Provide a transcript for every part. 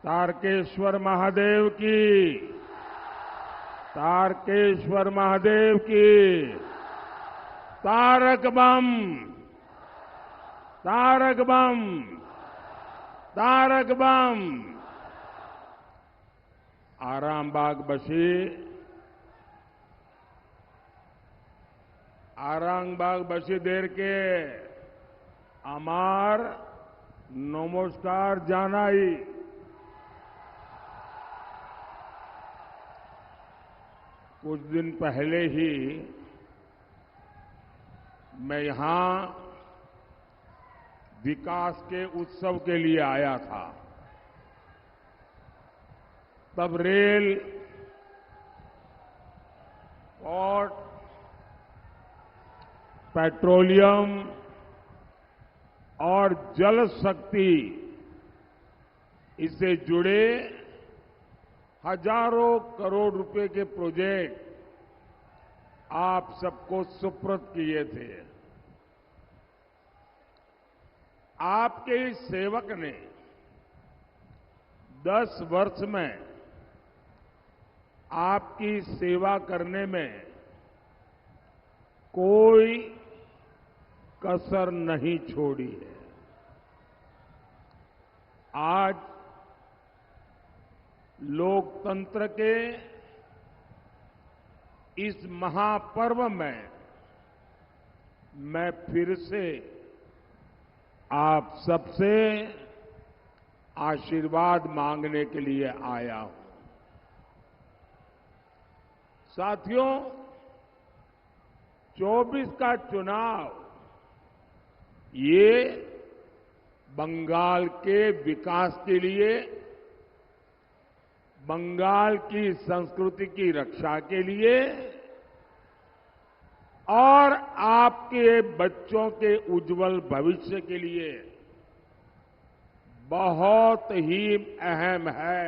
तारकेश्वर महादेव की, तारकेश्वर महादेव की। तारक बम, तारक बम, तारक बम। आरामबाग बसी देर के আমার নমস্কার জানাই। कुछ दिन पहले ही मैं यहां विकास के उत्सव के लिए आया था। तब रेल, पोर्ट, पेट्रोलियम और जल शक्ति, इससे जुड़े हजारों करोड़ रुपए के प्रोजेक्ट आप सबको सुपुर्द किए थे। आपके इस सेवक ने 10 वर्ष में आपकी सेवा करने में कोई कसर नहीं छोड़ी है। आज लोकतंत्र के इस महापर्व में मैं फिर से आप सबसे आशीर्वाद मांगने के लिए आया हूं। साथियों, 24 का चुनाव ये बंगाल के विकास के लिए, बंगाल की संस्कृति की रक्षा के लिए और आपके बच्चों के उज्जवल भविष्य के लिए बहुत ही अहम है।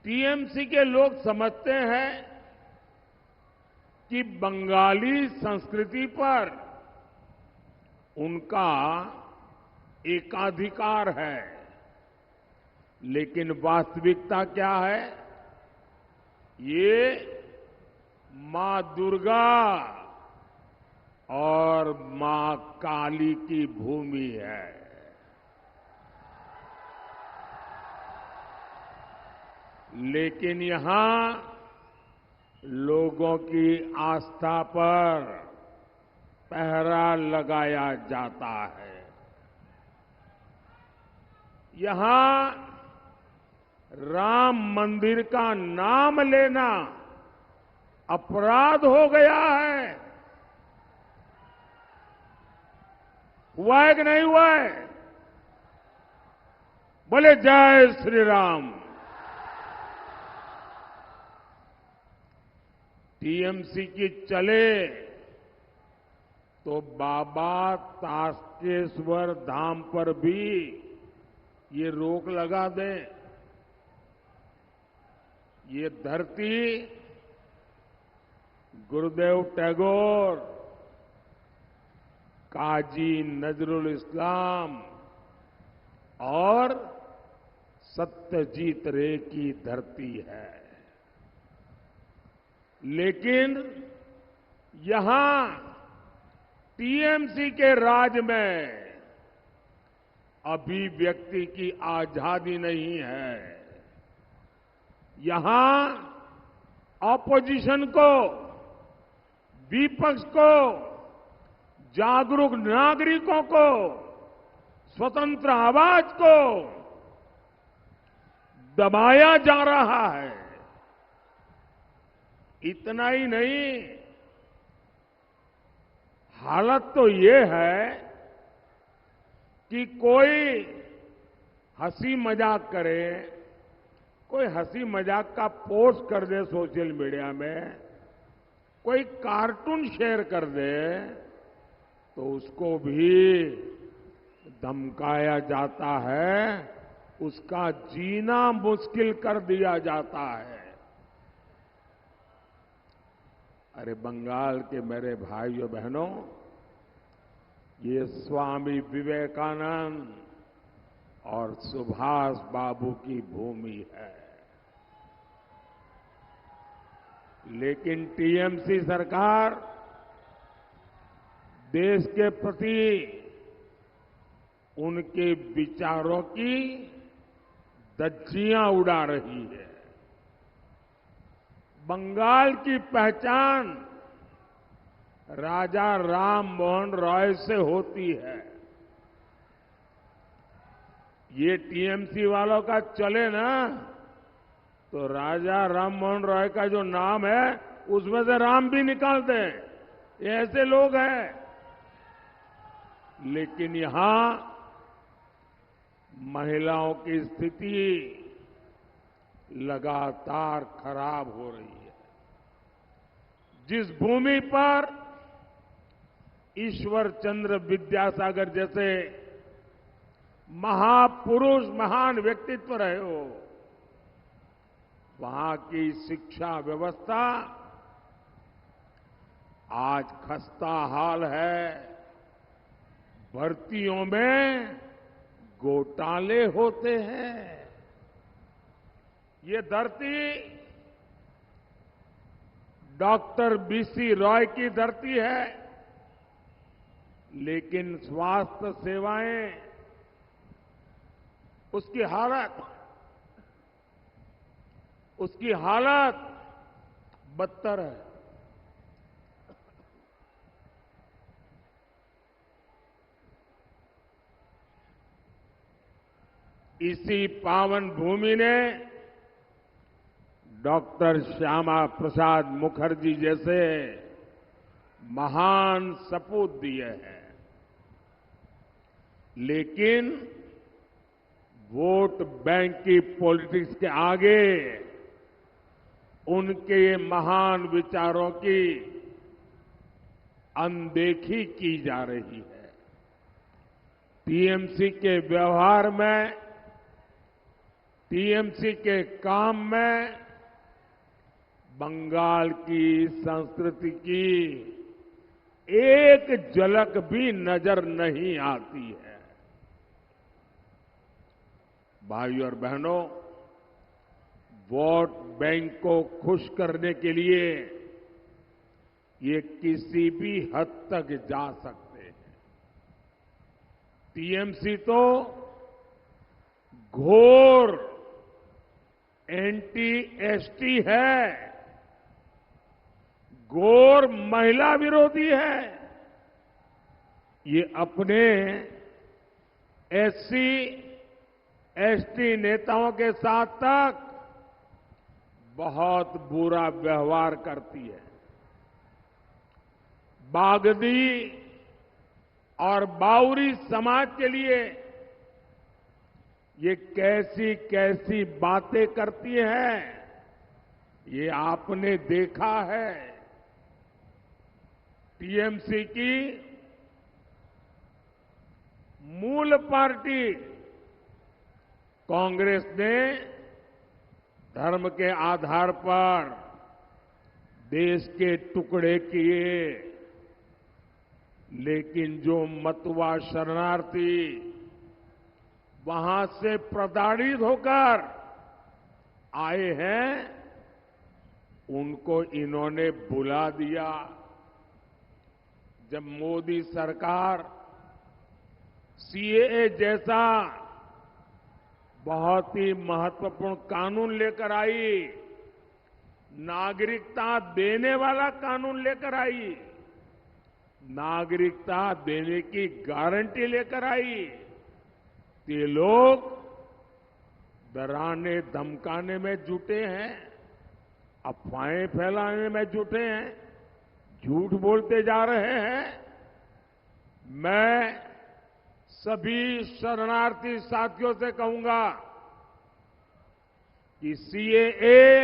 टीएमसी के लोग समझते हैं कि बंगाली संस्कृति पर उनका एकाधिकार है, लेकिन वास्तविकता क्या है? ये मां दुर्गा और मां काली की भूमि है। लेकिन यहां लोगों की आस्था पर पहरा लगाया जाता है। यहां राम मंदिर का नाम लेना अपराध हो गया है। हुआ है कि नहीं हुआ है? बोले जय श्री राम। टीएमसी की चले तो बाबा तारकेश्वर धाम पर भी ये रोक लगा दें। ये धरती गुरुदेव टैगोर, काजी नजरुल इस्लाम और सत्यजीत रे की धरती है। लेकिन यहां टीएमसी के राज में अभिव्यक्ति की आजादी नहीं है। यहां ऑपोजिशन को, विपक्ष को, जागरूक नागरिकों को, स्वतंत्र आवाज को दबाया जा रहा है। इतना ही नहीं, हालत तो ये है कि कोई हंसी मजाक करे, कोई हंसी मजाक का पोस्ट कर दे सोशल मीडिया में, कोई कार्टून शेयर कर दे तो उसको भी धमकाया जाता है, उसका जीना मुश्किल कर दिया जाता है। अरे बंगाल के मेरे भाइयों बहनों, ये स्वामी विवेकानंद, और सुभाष बाबू की भूमि है। लेकिन टीएमसी सरकार देश के प्रति उनके विचारों की धज्जियां उड़ा रही है। बंगाल की पहचान राजा राम मोहन रॉय से होती है। ये टीएमसी वालों का चले ना तो राजा राम मोहन रॉय का जो नाम है उसमें से राम भी निकाल दें। ये ऐसे लोग हैं। लेकिन यहां महिलाओं की स्थिति लगातार खराब हो रही है। जिस भूमि पर ईश्वर चंद्र विद्यासागर जैसे महापुरुष महान व्यक्तित्व रहे हो, वहां की शिक्षा व्यवस्था आज खस्ता हाल है। भर्तियों में घोटाले होते हैं। ये धरती डॉक्टर बीसी रॉय की धरती है, लेकिन स्वास्थ्य सेवाएं उसकी हालत बदतर है। इसी पावन भूमि ने डॉक्टर श्यामा प्रसाद मुखर्जी जैसे महान सपूत दिए हैं। लेकिन वोट बैंक की पॉलिटिक्स के आगे उनके महान विचारों की अनदेखी की जा रही है। टीएमसी के व्यवहार में, टीएमसी के काम में बंगाल की संस्कृति की एक झलक भी नजर नहीं आती है। भाइयों और बहनों, वोट बैंक को खुश करने के लिए ये किसी भी हद तक जा सकते हैं। टीएमसी तो घोर एंटी एसटी है, घोर महिला विरोधी है। ये अपने एससी एसटी नेताओं के साथ तक बहुत बुरा व्यवहार करती है। बागदी और बाउरी समाज के लिए ये कैसी कैसी बातें करती हैं, ये आपने देखा है। टीएमसी की मूल पार्टी कांग्रेस ने धर्म के आधार पर देश के टुकड़े किए, लेकिन जो मतवा शरणार्थी वहां से प्रताड़ित होकर आए हैं, उनको इन्होंने बुला दिया। जब मोदी सरकार सीएए जैसा बहुत ही महत्वपूर्ण कानून लेकर आई, नागरिकता देने वाला कानून लेकर आई, नागरिकता देने की गारंटी लेकर आई, ये लोग डराने धमकाने में जुटे हैं, अफवाहें फैलाने में जुटे हैं, झूठ बोलते जा रहे हैं। मैं सभी शरणार्थी साथियों से कहूंगा कि सीएए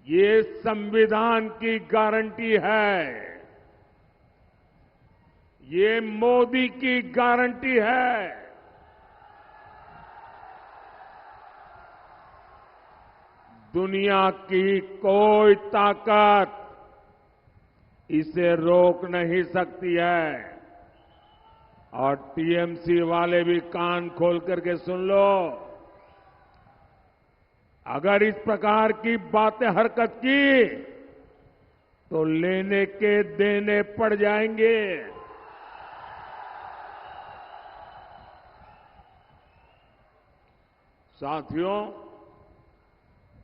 ये संविधान की गारंटी है, ये मोदी की गारंटी है। दुनिया की कोई ताकत इसे रोक नहीं सकती है। और टीएमसी वाले भी कान खोल करके सुन लो। अगर इस प्रकार की बातें हरकत की तो लेने के देने पड़ जाएंगे। साथियों,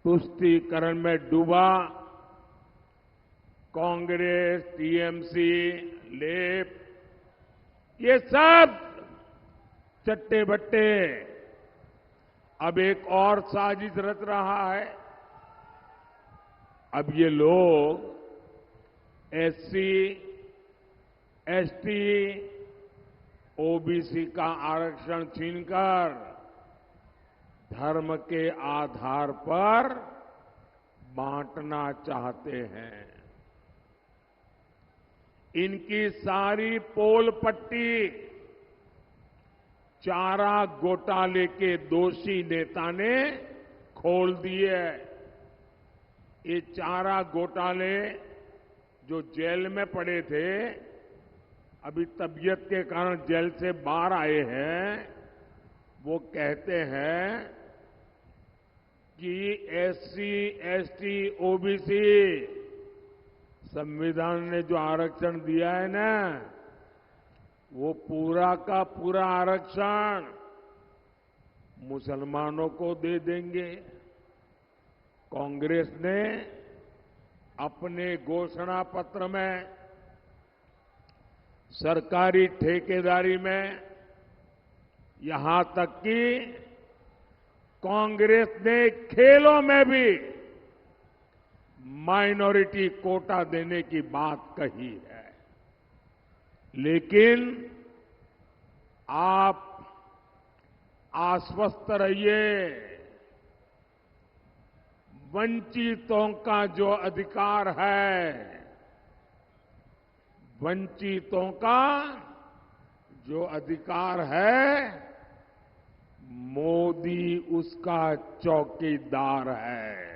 तुष्टीकरण में डूबा कांग्रेस, टीएमसी, लेप, ये सब चट्टे बट्टे अब एक और साजिश रच रहा है। अब ये लोग एससी, एसटी, ओबीसी का आरक्षण छीनकर धर्म के आधार पर बांटना चाहते हैं। इनकी सारी पोल पट्टी चारा घोटाले के दोषी नेता ने खोल दी है। ये चारा घोटाले जो जेल में पड़े थे, अभी तबीयत के कारण जेल से बाहर आए हैं, वो कहते हैं कि एससी, एसटी, ओबीसी संविधान ने जो आरक्षण दिया है ना, वो पूरा का पूरा आरक्षण मुसलमानों को दे देंगे। कांग्रेस ने अपने घोषणा पत्र में सरकारी ठेकेदारी में, यहां तक कि कांग्रेस ने खेलों में भी माइनॉरिटी कोटा देने की बात कही है। लेकिन आप आश्वस्त रहिए, वंचितों का जो अधिकार है, वंचितों का जो अधिकार है, मोदी उसका चौकीदार है।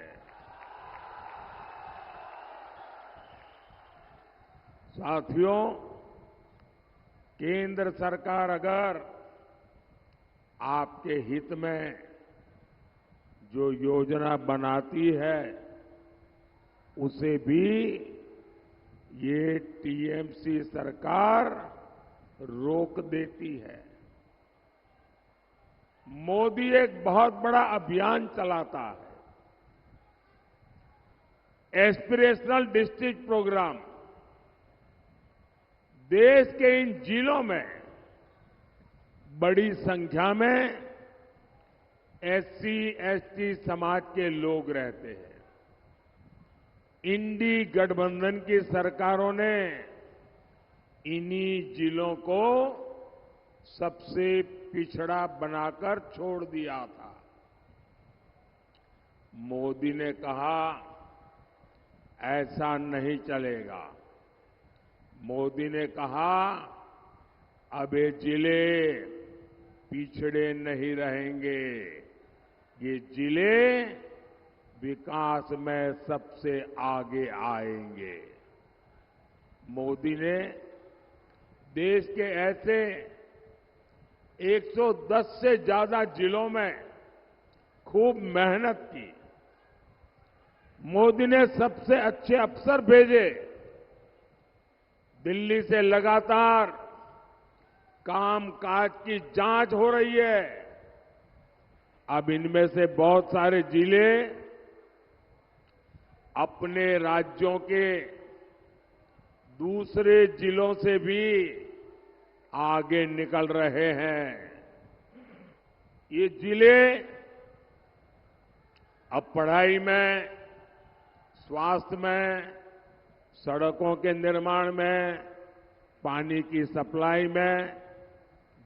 साथियों, केंद्र सरकार अगर आपके हित में जो योजना बनाती है, उसे भी ये टीएमसी सरकार रोक देती है। मोदी एक बहुत बड़ा अभियान चलाता है, एस्पिरेशनल डिस्ट्रिक्ट प्रोग्राम। देश के इन जिलों में बड़ी संख्या में एससी, एसटी समाज के लोग रहते हैं। इंडी गठबंधन की सरकारों ने इन्हीं जिलों को सबसे पिछड़ा बनाकर छोड़ दिया था। मोदी ने कहा, ऐसा नहीं चलेगा। मोदी ने कहा, अब ये जिले पिछड़े नहीं रहेंगे, ये जिले विकास में सबसे आगे आएंगे। मोदी ने देश के ऐसे 110 से ज्यादा जिलों में खूब मेहनत की। मोदी ने सबसे अच्छे अफसर भेजे। दिल्ली से लगातार कामकाज की जांच हो रही है। अब इनमें से बहुत सारे जिले अपने राज्यों के दूसरे जिलों से भी आगे निकल रहे हैं। ये जिले अब पढ़ाई में, स्वास्थ्य में, सड़कों के निर्माण में, पानी की सप्लाई में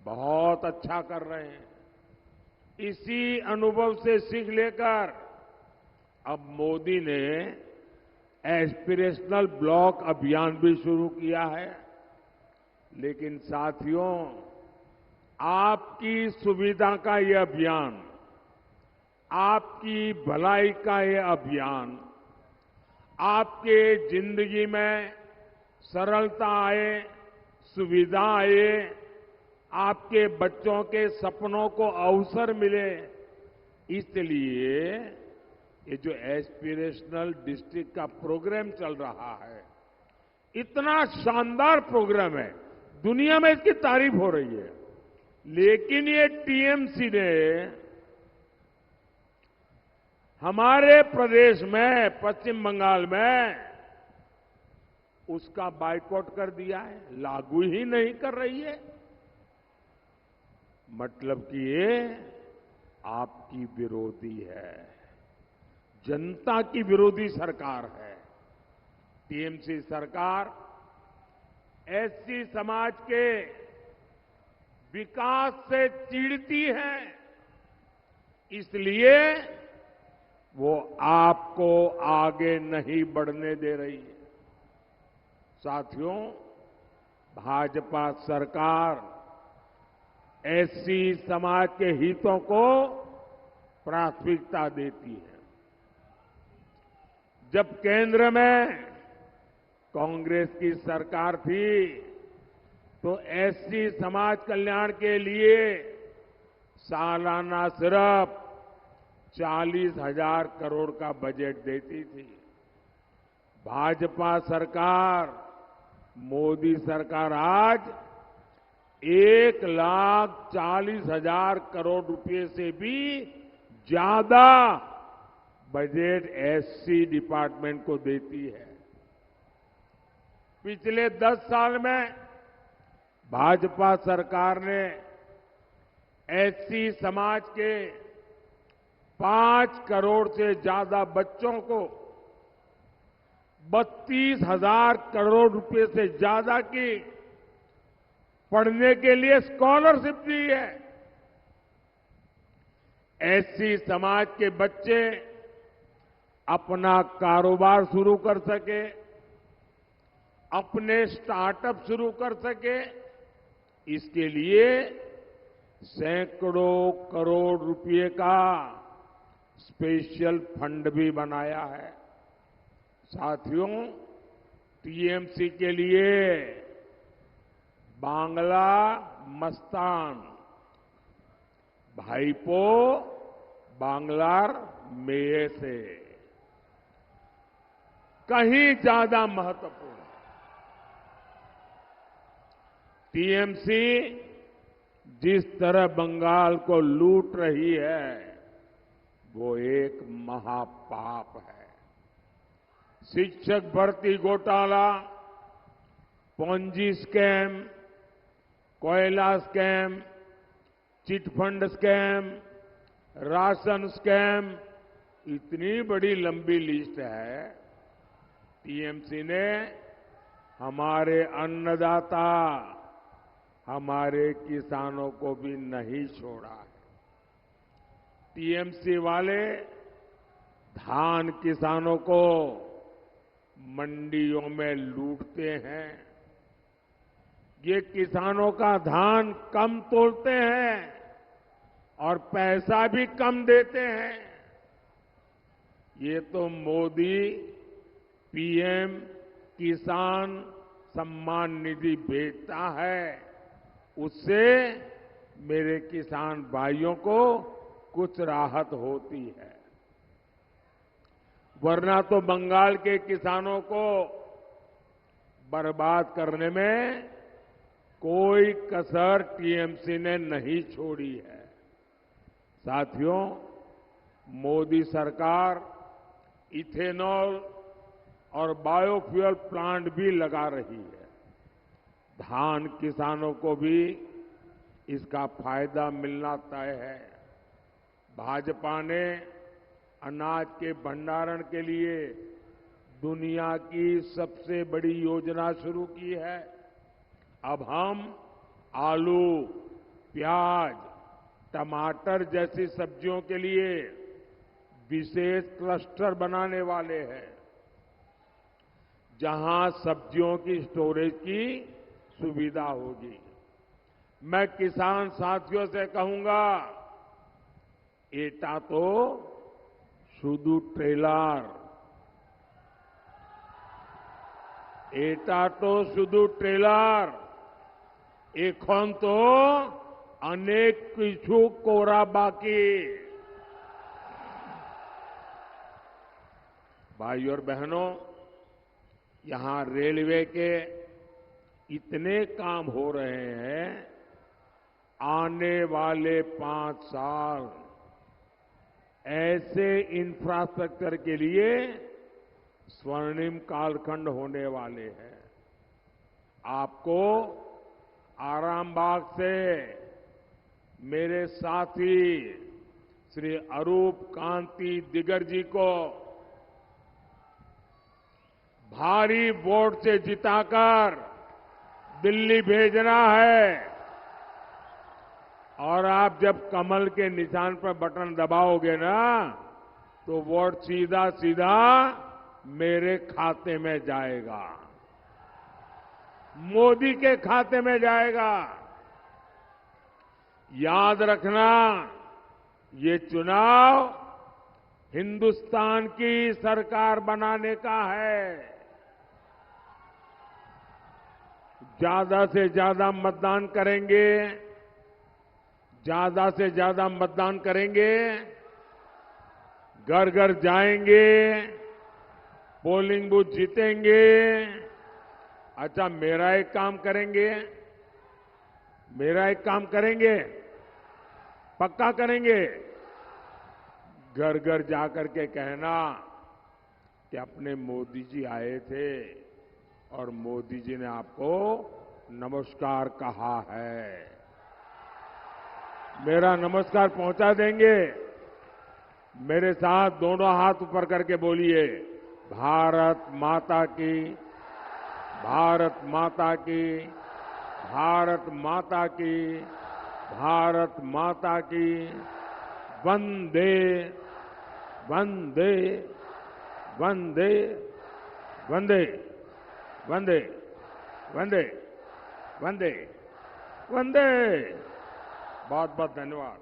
बहुत अच्छा कर रहे हैं। इसी अनुभव से सीख लेकर अब मोदी ने एस्पिरेशनल ब्लॉक अभियान भी शुरू किया है। लेकिन साथियों, आपकी सुविधा का ये अभियान, आपकी भलाई का ये अभियान, आपके जिंदगी में सरलता आए, सुविधा आए, आपके बच्चों के सपनों को अवसर मिले, इसलिए ये जो एस्पिरेशनल डिस्ट्रिक्ट का प्रोग्राम चल रहा है, इतना शानदार प्रोग्राम है, दुनिया में इसकी तारीफ हो रही है। लेकिन ये टीएमसी ने हमारे प्रदेश में, पश्चिम बंगाल में, उसका बायकॉट कर दिया है, लागू ही नहीं कर रही है। मतलब कि ये आपकी विरोधी है, जनता की विरोधी सरकार है। टीएमसी सरकार एससी समाज के विकास से चिढ़ती है, इसलिए वो आपको आगे नहीं बढ़ने दे रही है। साथियों, भाजपा सरकार एससी समाज के हितों को प्राथमिकता देती है। जब केंद्र में कांग्रेस की सरकार थी, तो एससी समाज कल्याण के लिए सालाना सिर्फ 40,000 करोड़ का बजट देती थी। भाजपा सरकार, मोदी सरकार आज 1,40,000 करोड़ रुपए से भी ज्यादा बजट एससी डिपार्टमेंट को देती है। पिछले 10 साल में भाजपा सरकार ने एससी समाज के 5 करोड़ से ज्यादा बच्चों को 32,000 करोड़ रुपए से ज्यादा की पढ़ने के लिए स्कॉलरशिप दी है। एससी समाज के बच्चे अपना कारोबार शुरू कर सके, अपने स्टार्टअप शुरू कर सके, इसके लिए सैकड़ों करोड़ रुपए का स्पेशल फंड भी बनाया है। साथियों, टीएमसी के लिए बांग्ला मस्तान, भाईपो बांग्लार मेये से कहीं ज्यादा महत्वपूर्ण है। टीएमसी जिस तरह बंगाल को लूट रही है, वो एक महापाप है। शिक्षक भर्ती घोटाला, पोंजी स्कैम, कोयला scam, chit fund scam, ration scam, इतनी बड़ी लंबी लिस्ट है। टीएमसी ने हमारे अन्नदाता, हमारे किसानों को भी नहीं छोड़ा है। टीएमसी वाले धान किसानों को मंडियों में लूटते हैं। ये किसानों का धान कम तोलते हैं और पैसा भी कम देते हैं। ये तो मोदी पीएम किसान सम्मान निधि भेजता है, उससे मेरे किसान भाइयों को कुछ राहत होती है, वरना तो बंगाल के किसानों को बर्बाद करने में कोई कसर टीएमसी ने नहीं छोड़ी है। साथियों, मोदी सरकार इथेनॉल और बायोफ्यूल प्लांट भी लगा रही है। धान किसानों को भी इसका फायदा मिलना तय है। भाजपा ने अनाज के भंडारण के लिए दुनिया की सबसे बड़ी योजना शुरू की है। अब हम आलू, प्याज, टमाटर जैसी सब्जियों के लिए विशेष क्लस्टर बनाने वाले हैं, जहां सब्जियों की स्टोरेज की सुविधा होगी। मैं किसान साथियों से कहूंगा, एटा तो शुद्ध ट्रेलर, एटा तो शुद्ध ट्रेलर, एखन तो अनेक किछु कोरा बाकी। भाई और बहनों, यहां रेलवे के इतने काम हो रहे हैं, आने वाले 5 साल ऐसे इंफ्रास्ट्रक्चर के लिए स्वर्णिम कालखंड होने वाले हैं। आपको आरामबाग से मेरे साथी श्री अरूप कांति दिगर जी को भारी वोट से जिताकर दिल्ली भेजना है, और आप जब कमल के निशान पर बटन दबाओगे ना, तो वोट सीधा सीधा मेरे खाते में जाएगा, मोदी के खाते में जाएगा। याद रखना, ये चुनाव हिंदुस्तान की सरकार बनाने का है। ज्यादा से ज्यादा मतदान करेंगे, ज्यादा से ज्यादा मतदान करेंगे, घर घर जाएंगे, पोलिंग बूथ जीतेंगे। अच्छा, मेरा एक काम करेंगे, पक्का करेंगे। घर घर जाकर के कहना कि अपने मोदी जी आए थे और मोदी जी ने आपको नमस्कार कहा है। मेरा नमस्कार पहुंचा देंगे। मेरे साथ दोनों हाथ ऊपर करके बोलिए, भारत माता की, भारत माता की, भारत माता की, भारत माता की, वंदे वंदे वंदे वंदे वंदे वंदे वंदे वंदे। बहुत बहुत धन्यवाद।